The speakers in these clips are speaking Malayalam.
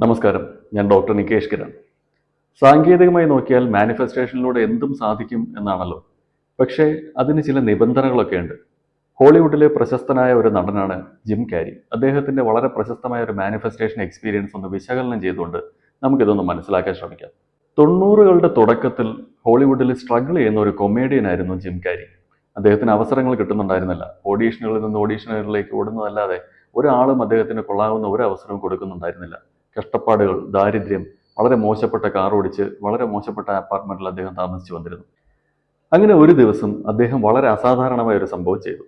നമസ്കാരം, ഞാൻ ഡോക്ടർ നികേഷ് കിരൺ. സാങ്കേതികമായി നോക്കിയാൽ മാനിഫെസ്റ്റേഷനിലൂടെ എന്തും സാധിക്കും എന്നാണല്ലോ. പക്ഷേ അതിന് ചില നിബന്ധനകളൊക്കെ ഉണ്ട്. ഹോളിവുഡിലെ പ്രശസ്തനായ ഒരു നടനാണ് ജിം കാരി. അദ്ദേഹത്തിന്റെ വളരെ പ്രശസ്തമായ ഒരു മാനിഫെസ്റ്റേഷൻ എക്സ്പീരിയൻസ് ഒന്ന് വിശകലനം ചെയ്തുകൊണ്ട് നമുക്കിതൊന്ന് മനസ്സിലാക്കാൻ ശ്രമിക്കാം. 90കളുടെ തുടക്കത്തിൽ ഹോളിവുഡിൽ സ്ട്രഗിൾ ചെയ്യുന്ന ഒരു കൊമേഡിയൻ ആയിരുന്നു ജിം കാരി. അദ്ദേഹത്തിന് അവസരങ്ങൾ കിട്ടുന്നുണ്ടായിരുന്നില്ല. ഓഡീഷനുകളിൽ നിന്ന് ഓഡീഷനുകളിലേക്ക് ഓടുന്നതല്ലാതെ ഒരാളും അദ്ദേഹത്തിന് കൊള്ളാവുന്ന ഒരു അവസരവും കൊടുക്കുന്നുണ്ടായിരുന്നില്ല. കഷ്ടപ്പാടുകൾ, ദാരിദ്ര്യം, വളരെ മോശപ്പെട്ട കാർ ഓടിച്ച് വളരെ മോശപ്പെട്ട അപ്പാർട്ട്മെന്റിൽ അദ്ദേഹം താമസിച്ചു വന്നിരുന്നു. അങ്ങനെ ഒരു ദിവസം അദ്ദേഹം വളരെ അസാധാരണമായ ഒരു സംഭവം ചെയ്തു.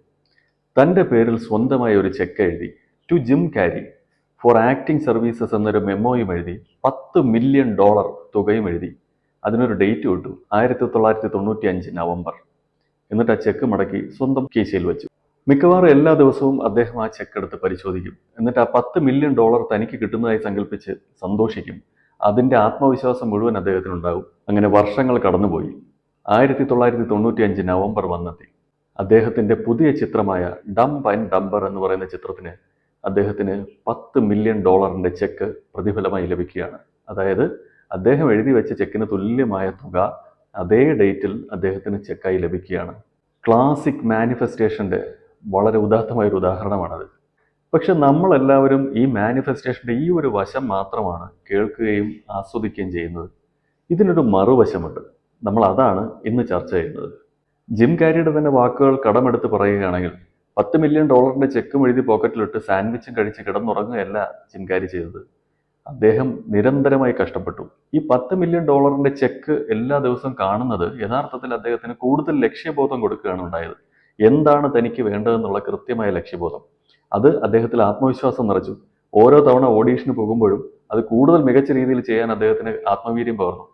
തൻ്റെ പേരിൽ സ്വന്തമായ ഒരു ചെക്ക് എഴുതി, to Jim Carrey for acting services എന്നൊരു മെമ്മോയും എഴുതി, $10 മില്യൺ തുകയും എഴുതി. അതിനൊരു ഡേറ്റ് വിട്ടു, 1995 നവംബർ. എന്നിട്ട് ആ ചെക്ക് മടക്കി സ്വന്തം കീശയിൽ വെച്ചു. മിക്കവാറും എല്ലാ ദിവസവും അദ്ദേഹം ആ ചെക്ക് എടുത്ത് പരിശോധിക്കും. എന്നിട്ട് ആ $10 മില്യൺ തനിക്ക് കിട്ടുന്നതായി സങ്കല്പിച്ച് സന്തോഷിക്കും. അതിൻ്റെ ആത്മവിശ്വാസം മുഴുവൻ അദ്ദേഹത്തിനുണ്ടാകും. അങ്ങനെ വർഷങ്ങൾ കടന്നുപോയി. 1995 നവംബർ വന്നെത്തി. അദ്ദേഹത്തിൻ്റെ പുതിയ ചിത്രമായ ഡംബ് ആൻഡ് ഡംബർ എന്ന് പറയുന്ന ചിത്രത്തിന് അദ്ദേഹത്തിന് $10 മില്യൺ ചെക്ക് പ്രതിഫലമായി ലഭിക്കുകയാണ്. അതായത് അദ്ദേഹം എഴുതി വെച്ച ചെക്കിന് തുല്യമായ തുക അതേ ഡേറ്റിൽ അദ്ദേഹത്തിന് ചെക്കായി ലഭിക്കുകയാണ്. ക്ലാസിക് മാനിഫെസ്റ്റേഷൻ്റെ വളരെ ഉദാത്തമായ ഒരു ഉദാഹരണമാണത്. പക്ഷെ നമ്മളെല്ലാവരും ഈ മാനിഫെസ്റ്റേഷൻ്റെ ഈ ഒരു വശം മാത്രമാണ് കേൾക്കുകയും ആസ്വദിക്കുകയും ചെയ്യുന്നത്. ഇതിനൊരു മറുവശമുണ്ട്. നമ്മൾ അതാണ് ഇന്ന് ചർച്ച ചെയ്യുന്നത്. ജിം കാരിയുടെ തന്നെ വാക്കുകൾ കടമെടുത്ത് പറയുകയാണെങ്കിൽ, $10 മില്യൺ ചെക്കും എഴുതി പോക്കറ്റിലിട്ട് സാൻഡ്വിച്ചും കഴിച്ച് കിടന്നുറങ്ങുകയല്ല ജിം കാരി ചെയ്തത്. അദ്ദേഹം നിരന്തരമായി കഷ്ടപ്പെട്ടു. ഈ $10 മില്യൺ ചെക്ക് എല്ലാ ദിവസവും കാണുന്നത് യഥാർത്ഥത്തിൽ അദ്ദേഹത്തിന് കൂടുതൽ ലക്ഷ്യബോധം കൊടുക്കുകയാണ് ഉണ്ടായത്. എന്താണ് തനിക്ക് വേണ്ടതെന്നുള്ള കൃത്യമായ ലക്ഷ്യബോധം. അത് അദ്ദേഹത്തിൽ ആത്മവിശ്വാസം നിറച്ചു. ഓരോ തവണ ഓഡീഷന് പോകുമ്പോഴും അത് കൂടുതൽ മികച്ച രീതിയിൽ ചെയ്യാൻ അദ്ദേഹത്തിന് ആത്മവീര്യം പകർന്നു.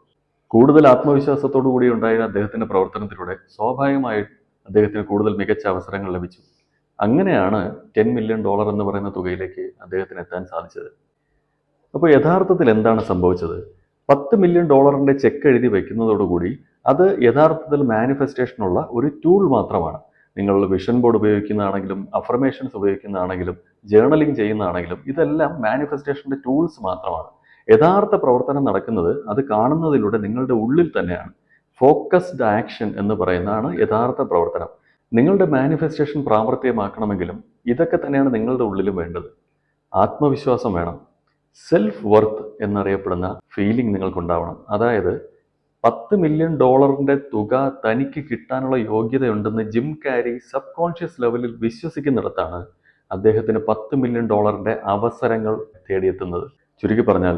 കൂടുതൽ ആത്മവിശ്വാസത്തോടു കൂടി ഉണ്ടായ അദ്ദേഹത്തിന്റെ പ്രവർത്തനത്തിലൂടെ സ്വാഭാവികമായും അദ്ദേഹത്തിന് കൂടുതൽ മികച്ച അവസരങ്ങൾ ലഭിച്ചു. അങ്ങനെയാണ് $10 മില്യൺ എന്ന് പറയുന്ന തുകയിലേക്ക് അദ്ദേഹത്തിന് എത്താൻ സാധിച്ചത്. അപ്പോൾ യഥാർത്ഥത്തിൽ എന്താണ് സംഭവിച്ചത്? $10 മില്യൺ ചെക്ക് എഴുതി വെക്കുന്നതോടുകൂടി അത് യഥാർത്ഥത്തിൽ മാനിഫെസ്റ്റേഷനുള്ള ഒരു ടൂൾ മാത്രമാണ്. നിങ്ങൾ വിഷൻ ബോർഡ് ഉപയോഗിക്കുന്നതാണെങ്കിലും അഫർമേഷൻസ് ഉപയോഗിക്കുന്നതാണെങ്കിലും ജേർണലിംഗ് ചെയ്യുന്നതാണെങ്കിലും ഇതെല്ലാം മാനിഫെസ്റ്റേഷൻ്റെ ടൂൾസ് മാത്രമാണ്. യഥാർത്ഥ പ്രവർത്തനം നടക്കുന്നത് അത് കാണുന്നതിലൂടെ നിങ്ങളുടെ ഉള്ളിൽ തന്നെയാണ്. ഫോക്കസ്ഡ് ആക്ഷൻ എന്ന് പറയുന്നതാണ് യഥാർത്ഥ പ്രവർത്തനം. നിങ്ങളുടെ മാനിഫെസ്റ്റേഷൻ പ്രാവർത്തികമാക്കണമെങ്കിലും ഇതൊക്കെ തന്നെയാണ് നിങ്ങളുടെ ഉള്ളിലും വേണ്ടത്. ആത്മവിശ്വാസം വേണം. സെൽഫ് വർത്ത് എന്നറിയപ്പെടുന്ന ഫീലിംഗ് നിങ്ങൾക്കുണ്ടാവണം. അതായത് $10 മില്യൺ തുക തനിക്ക് കിട്ടാനുള്ള യോഗ്യതയുണ്ടെന്ന് ജിം കാരി സബ് കോൺഷ്യസ് ലെവലിൽ വിശ്വസിക്കുന്നിടത്താണ് അദ്ദേഹത്തിന് $10 മില്യൺ അവസരങ്ങൾ തേടിയെത്തുന്നത്. ചുരുക്കി പറഞ്ഞാൽ,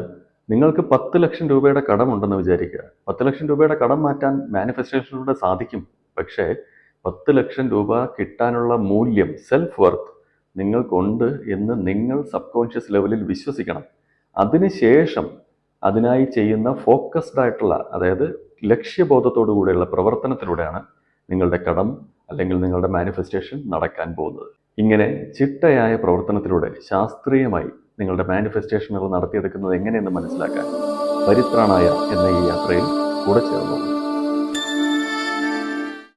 നിങ്ങൾക്ക് 10 ലക്ഷം രൂപയുടെ കടമുണ്ടെന്ന് വിചാരിക്കുക. 10 ലക്ഷം രൂപയുടെ കടം മാറ്റാൻ മാനിഫെസ്റ്റേഷനിലൂടെ സാധിക്കും. പക്ഷേ 10 ലക്ഷം രൂപ കിട്ടാനുള്ള മൂല്യം, സെൽഫ് വർത്ത് നിങ്ങൾക്കുണ്ട് എന്ന് നിങ്ങൾ സബ് കോൺഷ്യസ് ലെവലിൽ വിശ്വസിക്കണം. അതിനുശേഷം അതിനായി ചെയ്യുന്ന ഫോക്കസ്ഡ് ആയിട്ടുള്ള, അതായത് ലക്ഷ്യബോധത്തോടു കൂടിയുള്ള പ്രവർത്തനത്തിലൂടെയാണ് നിങ്ങളുടെ കടം അല്ലെങ്കിൽ നിങ്ങളുടെ മാനിഫെസ്റ്റേഷൻ നടക്കാൻ പോകുന്നത്. ഇങ്ങനെ ചിട്ടയായ പ്രവർത്തനത്തിലൂടെ ശാസ്ത്രീയമായി നിങ്ങളുടെ മാനിഫെസ്റ്റേഷനുകൾ നടത്തിയെടുക്കുന്നത് എങ്ങനെയെന്ന് മനസ്സിലാക്കാൻ പരിത്രാണായ എന്ന ഈ യാത്രയിൽ കൂടെ ചേർന്നു.